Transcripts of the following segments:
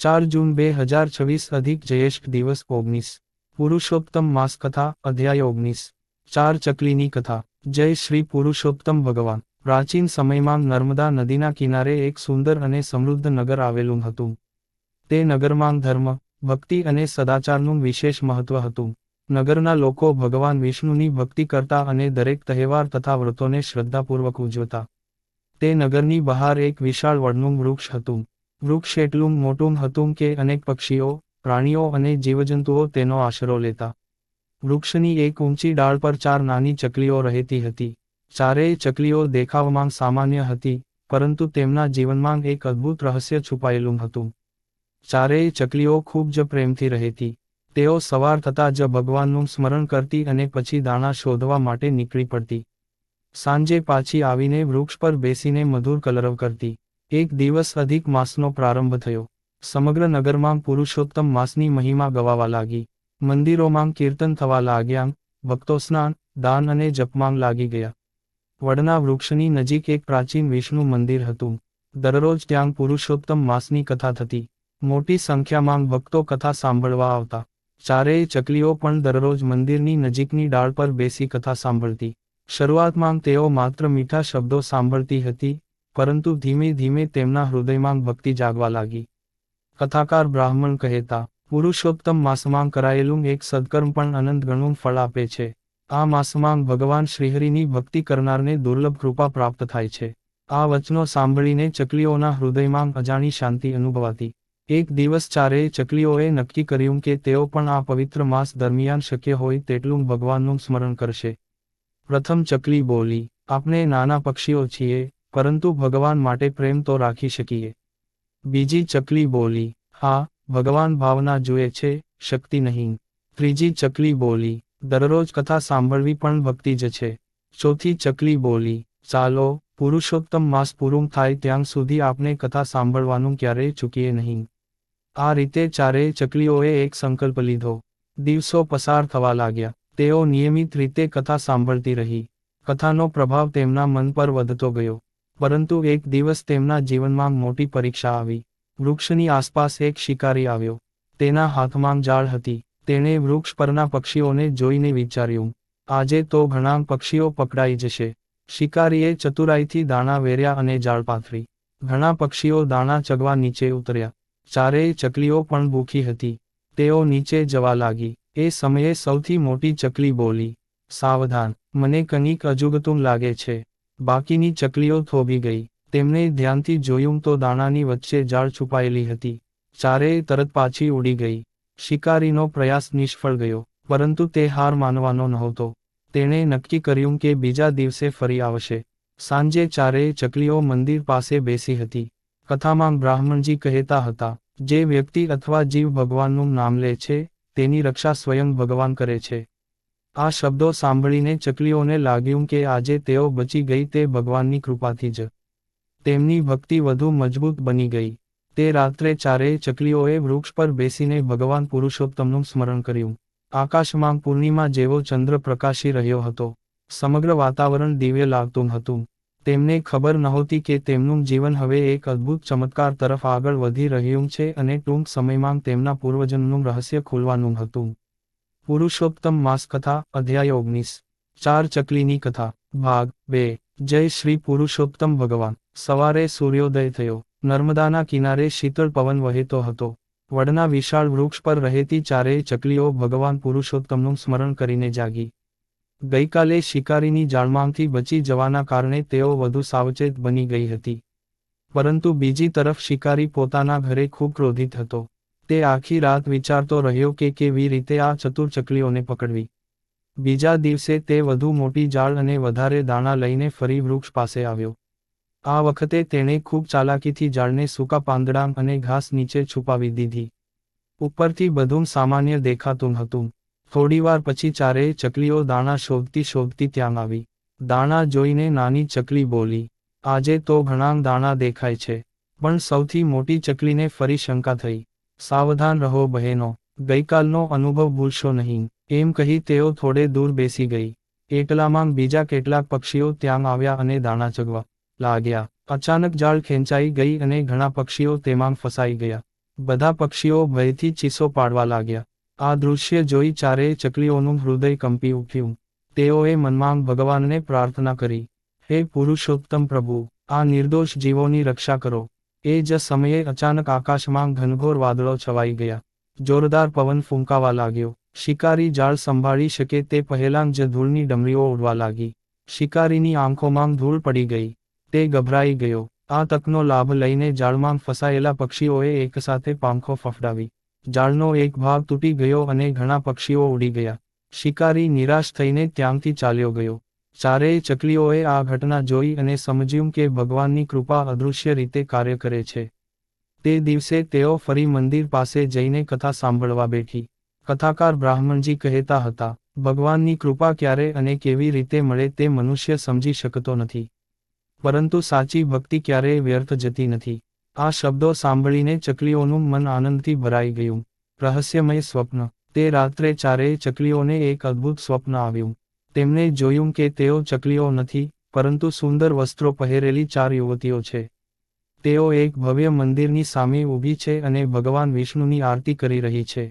4 જૂન 2026 અધિક જ્યેષ્ઠ દિવસ 19 પુરુષોત્તમ માસ કથા અધ્યાય 19 4 ચકલીની કથા જય શ્રી પુરુષોત્તમ ભગવાન। પ્રાચીન સમયમાં નર્મદા નદીના કિનારે એક સુંદર અને સમૃદ્ધ નગર આવેલું હતું। તે નગરમાં ધર્મ, ભક્તિ અને સદાચારનું વિશેષ મહત્વ હતું। નગરના લોકો ભગવાન વિષ્ણુની ભક્તિ કરતા અને દરેક તહેવાર તથા વ્રતોને શ્રદ્ધાપૂર્વક ઉજવતા। તે નગરની બહાર એક વિશાળ વડનું વૃક્ષ હતું। વૃક્ષ એટલું મોટું હતું કે અનેક પક્ષીઓ, પ્રાણીઓ અને જીવજંતુઓ તેનો આશરો લેતા। વૃક્ષની એક ઊંચી ડાળ પર 4 નાની ચકલીઓ રહેતી હતી। ચારેય ચકલીઓ દેખાવમાં સામાન્ય હતી, પરંતુ તેમના જીવનમાં એક અદ્ભુત રહસ્ય છુપાયેલું હતું। ચારેય ચકલીઓ ખૂબ જ પ્રેમથી રહેતી। તેઓ સવાર થતાં જ ભગવાનનું સ્મરણ કરતી અને પછી દાણા શોધવા માટે નીકળી પડતી। સાંજે પાછી આવીને વૃક્ષ પર બેસીને મધુર કલરવ કરતી। એક દિવસ અધિક માસનો પ્રારંભ થયો। સમગ્ર નગરમાં પુરુષોત્તમ માસની મહિમા ગવાવા લાગી। મંદિરોમાં કીર્તન થવા લાગ્યા, ભક્તો સ્નાન, દાન અને જપમાં લાગી ગયા। વડના વૃક્ષની નજીક એક પ્રાચીન વિષ્ણુ મંદિર હતું। દરરોજ ત્યાં પુરુષોત્તમ માસની કથા થતી। મોટી સંખ્યામાં ભક્તો કથા સાંભળવા આવતા। ચારેય ચકલીઓ પણ દરરોજ મંદિરની નજીકની ડાળ પર બેસી કથા સાંભળતી। શરૂઆતમાં તેઓ માત્ર મીઠા શબ્દો સાંભળતી હતી, પરંતુ ધીમે ધીમે તેમના હૃદયમાં ભક્તિ જાગવા લાગી। કથાકાર બ્રાહ્મણ કહેતા, પુરુષોત્તમ માસમાં કરાયેલું એક સદકર્મ પણ અનંત ગણું ફળ આપે છે। આ માસમાં ભગવાન શ્રીહરિની ભક્તિ કરનારને દુર્લભ કૃપા પ્રાપ્ત થાય છે। આ વચનો સાંભળીને ચકલીઓના હૃદયમાં અજાણી શાંતિ અનુભવાતી। એક દિવસ ચારેય ચકલીઓએ નક્કી કર્યું કે તેઓ પણ આ પવિત્ર માસ દરમિયાન શક્ય હોય તેટલું ભગવાનનું સ્મરણ કરશે। પ્રથમ ચકલી બોલી, આપણે નાના પક્ષીઓ છીએ, પરંતુ ભગવાન માટે પ્રેમ તો રાખી શકીએ। બીજી ચકલી બોલી, હા, ભગવાન ભાવના જુએ છે, શક્તિ નહીં। ત્રીજી ચકલી બોલી, દરરોજ કથા સાંભળવી પણ ભક્તિ જ છે। ચોથી ચકલી બોલી, ચાલો, પુરુષોત્તમ માસ પૂરું થાય ત્યાં સુધી આપણે કથા સાંભળવાનું ક્યારેય ચૂકીએ નહીં। આ રીતે ચારેય ચકલીઓએ એક સંકલ્પ લીધો। દિવસો પસાર થવા લાગ્યા। તેઓ નિયમિત રીતે કથા સાંભળતી રહી। કથાનો પ્રભાવ તેમના મન પર વધતો ગયો। પરંતુ એક દિવસ તેમના જીવનમાં મોટી પરીક્ષા આવી। વૃક્ષની આસપાસ એક શિકારી આવ્યો। તેના હાથમાં જાળ હતી। તેણે વૃક્ષ પરના પક્ષીઓને જોઈને વિચાર્યું, આજે તો ઘણા પક્ષીઓ પકડાઈ જશે। શિકારીએ ચતુરાઈથી દાણા વેર્યા અને જાળ પાથરી। ઘણા પક્ષીઓ દાણા ચગવા નીચે ઉતર્યા। ચારેય ચકલીઓ પણ ભૂખી હતી। તેઓ નીચે જવા લાગી। એ સમયે સૌથી મોટી ચકલી બોલી, સાવધાન, મને કંઈક અજુગતું લાગે છે। બાકીની ચકલીઓ થોભી ગઈ। તેમણે ધ્યાનથી જોયું તો દાણાની વચ્ચે જાળ છુપાયેલી હતી। ચારેય તરત પાછી ઉડી ગઈ। શિકારીનો પ્રયાસ નિષ્ફળ ગયો, પરંતુ તે હાર માનવાનો નહોતો। તેણે નક્કી કર્યું કે બીજા દિવસે ફરી આવશે। સાંજે ચારેય ચકલીઓ મંદિર પાસે બેસી હતી। કથામાં બ્રાહ્મણજી કહેતા હતા, જે વ્યક્તિ અથવા જીવ ભગવાનનું નામ લે છે, તેની રક્ષા સ્વયં ભગવાન કરે છે। આ શબ્દો સાંભળીને ચકલીઓને લાગ્યું કે આજે તેઓ બચી ગઈ તે ભગવાનની કૃપાથી જ। તેમની ભક્તિ વધુ મજબૂત બની ગઈ। તે રાત્રે ચારેય ચકલીઓએ વૃક્ષ પર બેસીને ભગવાન પુરુષોત્તમનું સ્મરણ કર્યું। આકાશમાં પૂર્ણિમા જેવો ચંદ્ર પ્રકાશી રહ્યો હતો। સમગ્ર વાતાવરણ દિવ્ય લાગતું હતું। તેમને ખબર નહોતી કે તેમનું જીવન હવે એક અદ્ભુત ચમત્કાર તરફ આગળ વધી રહ્યું છે અને ટૂંક સમયમાં તેમના પૂર્વજન્મનું રહસ્ય ખુલવાનું હતું। પુરુષોત્તમ માસ કથા અધ્યાય 19 4 ચકલીની કથા ભાગ 2 જય શ્રી પુરુષોત્તમ ભગવાન। સવારે સૂર્યોદય થયો। નર્મદાના કિનારે શીતળ પવન વહેતો હતો। વડના વિશાળ વૃક્ષ પર રહેતી ચારેય ચકલીઓ ભગવાન પુરુષોત્તમનું સ્મરણ કરીને જાગી। ગઈકાલે શિકારીની જાળમાંથી બચી જવાના કારણે તેઓ વધુ સાવચેત બની ગઈ હતી। પરંતુ બીજી તરફ શિકારી પોતાના ઘરે ખૂબ ક્રોધિત હતો। તે આખી રાત વિચારતો રહ્યો કે કેવી રીતે આ ચતુર ચકલીઓને પકડવી। બીજા દિવસે તે વધુ મોટી જાળ અને વધારે દાણા લઈને ફરી વૃક્ષ પાસે આવ્યો। આ વખતે તેણે ખૂબ ચાલાકીથી જાળને સૂકા પાંદડા અને ઘાસ નીચે છુપાવી દીધી। ઉપરથી બધું સામાન્ય દેખાતું હતું। થોડીવાર પછી ચારેય ચકલીઓ દાણા શોધતી શોધતી ત્યાં આવી। દાણા જોઈને નાની ચકલી બોલી, આજે તો ઘણા દાણા દેખાય છે। પણ સૌથી મોટી ચકલીને ફરી શંકા થઈ। સાવધાન રહો બહેનો, ગઈકાલનો અનુભવ ભૂલશો નહીં, એમ કહી તેઓ થોડે દૂર બેસી ગઈ। એટલામાં બીજા કેટલાક પક્ષીઓ ત્યાં આવ્યા અને દાણા ચગવા લાગ્યા। અચાનક જાળ ખેંચાઈ ગઈ અને ઘણા પક્ષીઓ તેમાં ફસાઈ ગયા। બધા પક્ષીઓ ભયથી ચીસો પાડવા લાગ્યા. આ દૃશ્ય જોઈ ચારેય ચકલીઓનું હૃદય કંપી ઉઠ્યું. તેઓએ મનમાં ભગવાનને પ્રાર્થના કરી, હે પુરુષોત્તમ પ્રભુ, આ નિર્દોષ જીવોની રક્ષા કરો. એ જ સમયે અચાનક આકાશમાં ઘનઘોર વાદળો છવાઈ ગયા. જોરદાર પવન ફૂંકાવા લાગ્યો. શિકારી જાળ સંભાળી શકે તે પહેલાં જ ધૂળની ડમરીઓ ઉડવા લાગી. શિકારીની આંખોમાં ધૂળ પડી ગઈ. તે ગભરાઈ ગયો. આ તકનો લાભ લઈને જાળમાં ફસાયેલા પક્ષીઓએ એકસાથે પાંખો ફફડાવી. જાળનો એક ભાગ તૂટી ગયો અને ઘણા પક્ષીઓ ઉડી ગયા. શિકારી નિરાશ થઈને ત્યાંથી ચાલ્યો ગયો. ચારેય ચકલીઓએ આ ઘટના જોઈ અને સમજ્યું કે ભગવાનની કૃપા અદૃશ્ય રીતે કાર્ય કરે છે. તે દિવસે તેઓ ફરી મંદિર પાસે જઈને કથા સાંભળવા બેઠી. કથાકાર બ્રાહ્મણજી કહેતા હતા, ભગવાનની કૃપા ક્યારે અને કેવી રીતે મળે તે મનુષ્ય સમજી શકતો નથી. પરંતુ સાચી ભક્તિ ક્યારેય વ્યર્થ જતી નથી. આ શબ્દો સાંભળીને ચકલીઓનું મન આનંદથી ભરાઈ ગયું. રહસ્યમય સ્વપ્ન. તે રાત્રે ચારેય ચકલીઓને એક અદ્ભુત સ્વપ્ન આવ્યું. તેમણે જોયું કે તેઓ ચકલીઓ નથી, પરંતુ સુંદર વસ્ત્રો પહેરેલી 4 યુવતીઓ છે. તેઓ એક ભવ્ય મંદિરની સામે ઊભી છે અને ભગવાન વિષ્ણુની આરતી કરી રહી છે.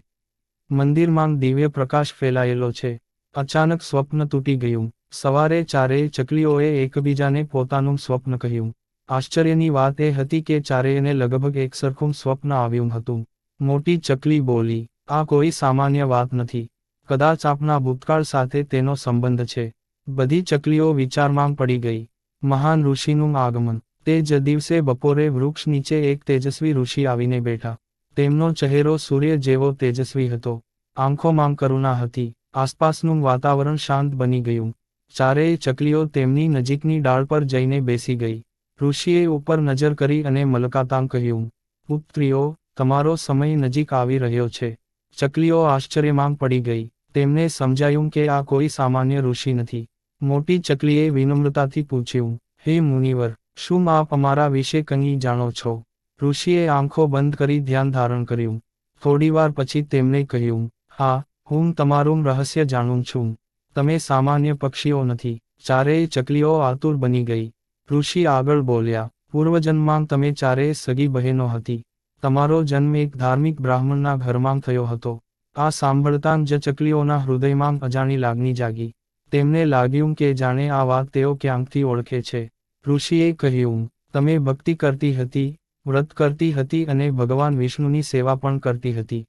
મંદિરમાં દિવ્ય પ્રકાશ ફેલાયેલો છે. અચાનક સ્વપ્ન તૂટી ગયું. સવારે ચારેય ચકલીઓએ એકબીજાને પોતાનું સ્વપ્ન કહ્યું. આશ્ચર્યની વાત એ હતી કે ચારેયને લગભગ એકસરખું સ્વપ્ન આવ્યું હતું. મોટી ચકલી બોલી, આ કોઈ સામાન્ય વાત નથી. કદાચ આપણા ભૂતકાળ સાથે તેનો સંબંધ છે. બધી ચકલીઓ વિચારમાં પડી ગઈ. મહાન ઋષિનું આગમન. તે જ દિવસે બપોરે વૃક્ષ નીચે એક તેજસ્વી ઋષિ આવીને બેઠા. તેમનો ચહેરો સૂર્ય જેવો તેજસ્વી હતો. આંખોમાં કરુણા હતી. આસપાસનું વાતાવરણ શાંત બની ગયું. ચારેય ચકલીઓ તેમની નજીકની ડાળ પર જઈને બેસી ગઈ. ઋષિએ ઉપર નજર કરી અને મલકાતાં કહ્યું, પુત્રીઓ, તમારો સમય નજીક આવી રહ્યો છે. ચકલીઓ આશ્ચર્યમાં પડી ગઈ. તેમને સમજાયું કે આ કોઈ સામાન્ય ઋષિ નથી. મોટી ચકલીએ વિનમ્રતાથી પૂછ્યું, હે મુનિવર, શું આપ અમારા વિશે કંઈ જાણો છો? ઋષિએ આંખો બંધ કરી ધ્યાન ધારણ કર્યું. થોડીવાર પછી તેમણે કહ્યું, હા, હું તમારું રહસ્ય જાણું છું. તમે સામાન્ય પક્ષીઓ નથી. ચારેય ચકલીઓ આતુર બની ગઈ. ઋષિ આગળ બોલ્યા, પૂર્વજન્મમાં તમે ચારેય સગી બહેનો હતી. તમારો જન્મ એક ધાર્મિક બ્રાહ્મણના ઘરમાં થયો હતો. આ સાંભળતાં જ ચકલીઓના હૃદયમાં અજાણી લાગણી જાગી. તેમને લાગ્યું કે જાણે આ વાત તેઓ ક્યાંકથી ઓળખે છે. ઋષિએ કહ્યું, તમે ભક્તિ કરતી હતી, વ્રત કરતી હતી અને ભગવાન વિષ્ણુની સેવા પણ કરતી હતી.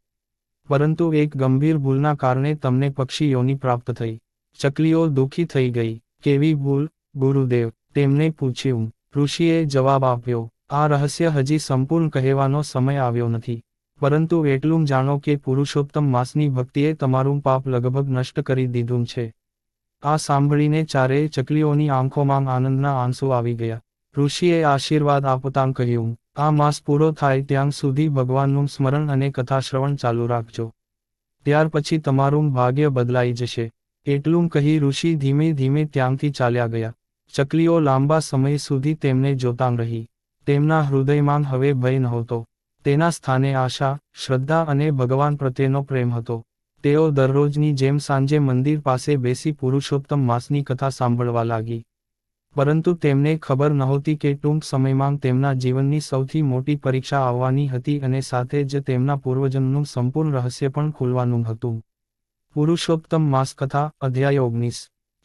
પરંતુ એક ગંભીર ભૂલના કારણે તમને પક્ષી યોનિ પ્રાપ્ત થઈ. ચકલીઓ દુઃખી થઈ ગઈ. કેવી ભૂલ, ગુરુદેવ? તેમને પૂછ્યું. ઋષિએ જવાબ આપ્યો, આ રહસ્ય હજી સંપૂર્ણ કહેવાનો સમય આવ્યો નથી. પરંતુ એટલું જાણો કે પુરુષોત્તમ માસની ભક્તિએ તમારું પાપ લગભગ નષ્ટ કરી દીધું છે. આ સાંભળીને ચારેય ચકલીઓની આંખોમાં આનંદના આંસુ આવી ગયા. ઋષિએ આશીર્વાદ આપતાં કહ્યું, આ માસ પૂરો થાય ત્યાં સુધી ભગવાનનું સ્મરણ અને કથા શ્રવણ ચાલુ રાખજો. ત્યાર પછી તમારું ભાગ્ય બદલાઈ જશે. એટલું કહી ઋષિ ધીમે ધીમે ત્યાંથી ચાલ્યા ગયા. ચકલીઓ લાંબા સમય સુધી તેમને જોતાં રહી. તેમના હૃદયમાં હવે ભય નહોતો. તેના સ્થાને આશા, શ્રદ્ધા અને ભગવાન પ્રત્યેનો પ્રેમ હતો. તેઓ દરરોજની જેમ સાંજે મંદિર પાસે બેસી પુરુષોત્તમ માસની કથા સાંભળવા લાગી. પરંતુ તેમને ખબર નહોતી કે ટૂંક સમયમાં તેમના જીવનની સૌથી મોટી પરીક્ષા આવવાની હતી અને સાથે જ તેમના પૂર્વજન્મનું સંપૂર્ણ રહસ્ય પણ ખુલવાનું હતું. પુરુષોત્તમ માસ કથા, અધ્યાય 19.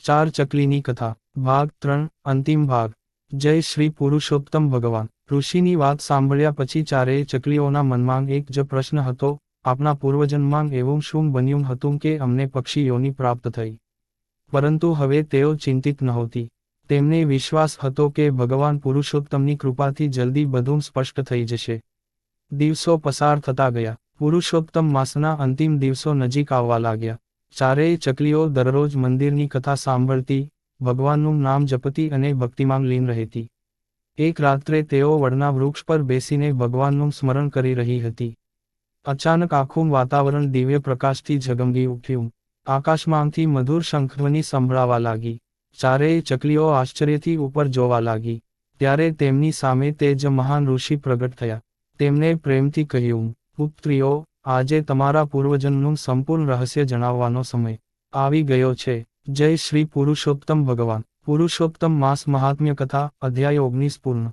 4 ચકલીની કથા, ભાગ 3, અંતિમ ભાગ. જય શ્રી પુરુષોત્તમ ભગવાન. ઋષિની વાત સાંભળ્યા પછી ચારેય ચકલીઓના મનમાં એક જ પ્રશ્ન હતો, આપણા પૂર્વજન્મમાં એવું શું બન્યું હતું કે અમને પક્ષી યોનિ પ્રાપ્ત થઈ? પરંતુ હવે તેઓ ચિંતિત નહોતી. તેમને વિશ્વાસ હતો કે ભગવાન પુરુષોત્તમની કૃપાથી જલ્દી બધું સ્પષ્ટ થઈ જશે. દિવસો પસાર થતા ગયા. પુરુષોત્તમ માસના અંતિમ દિવસો નજીક આવવા લાગ્યા. ચારેય ચકલીઓ દરરોજ મંદિરની કથા સાંભળતી, ભગવાનનું નામ જપતી અને ભક્તિમાં લીન રહેતી. એક રાત્રે તેઓ વડના વૃક્ષ પર બેસીને ભગવાનનું સ્મરણ કરી રહી હતી. અચાનક આખું વાતાવરણ દિવ્ય પ્રકાશથી ઝગમગી ઉઠ્યું. આકાશમાંથી મધુર શંખધ્વનિ સંભળાવા લાગી. ચારેય ચકલીઓ આશ્ચર્યથી ઉપર જોવા લાગી. ત્યારે તેમની સામે તે જ મહાન ઋષિ પ્રગટ થયા. તેમણે પ્રેમથી કહ્યું, પુત્રીઓ, આજે તમારા પૂર્વજન્મનું સંપૂર્ણ રહસ્ય જણાવવાનો સમય આવી ગયો છે. જય શ્રી પુરુષોત્તમ ભગવાન. પુરુષોત્તમ માસ મહાત્મ્ય કથા, અધ્યાય 19 પૂર્ણ.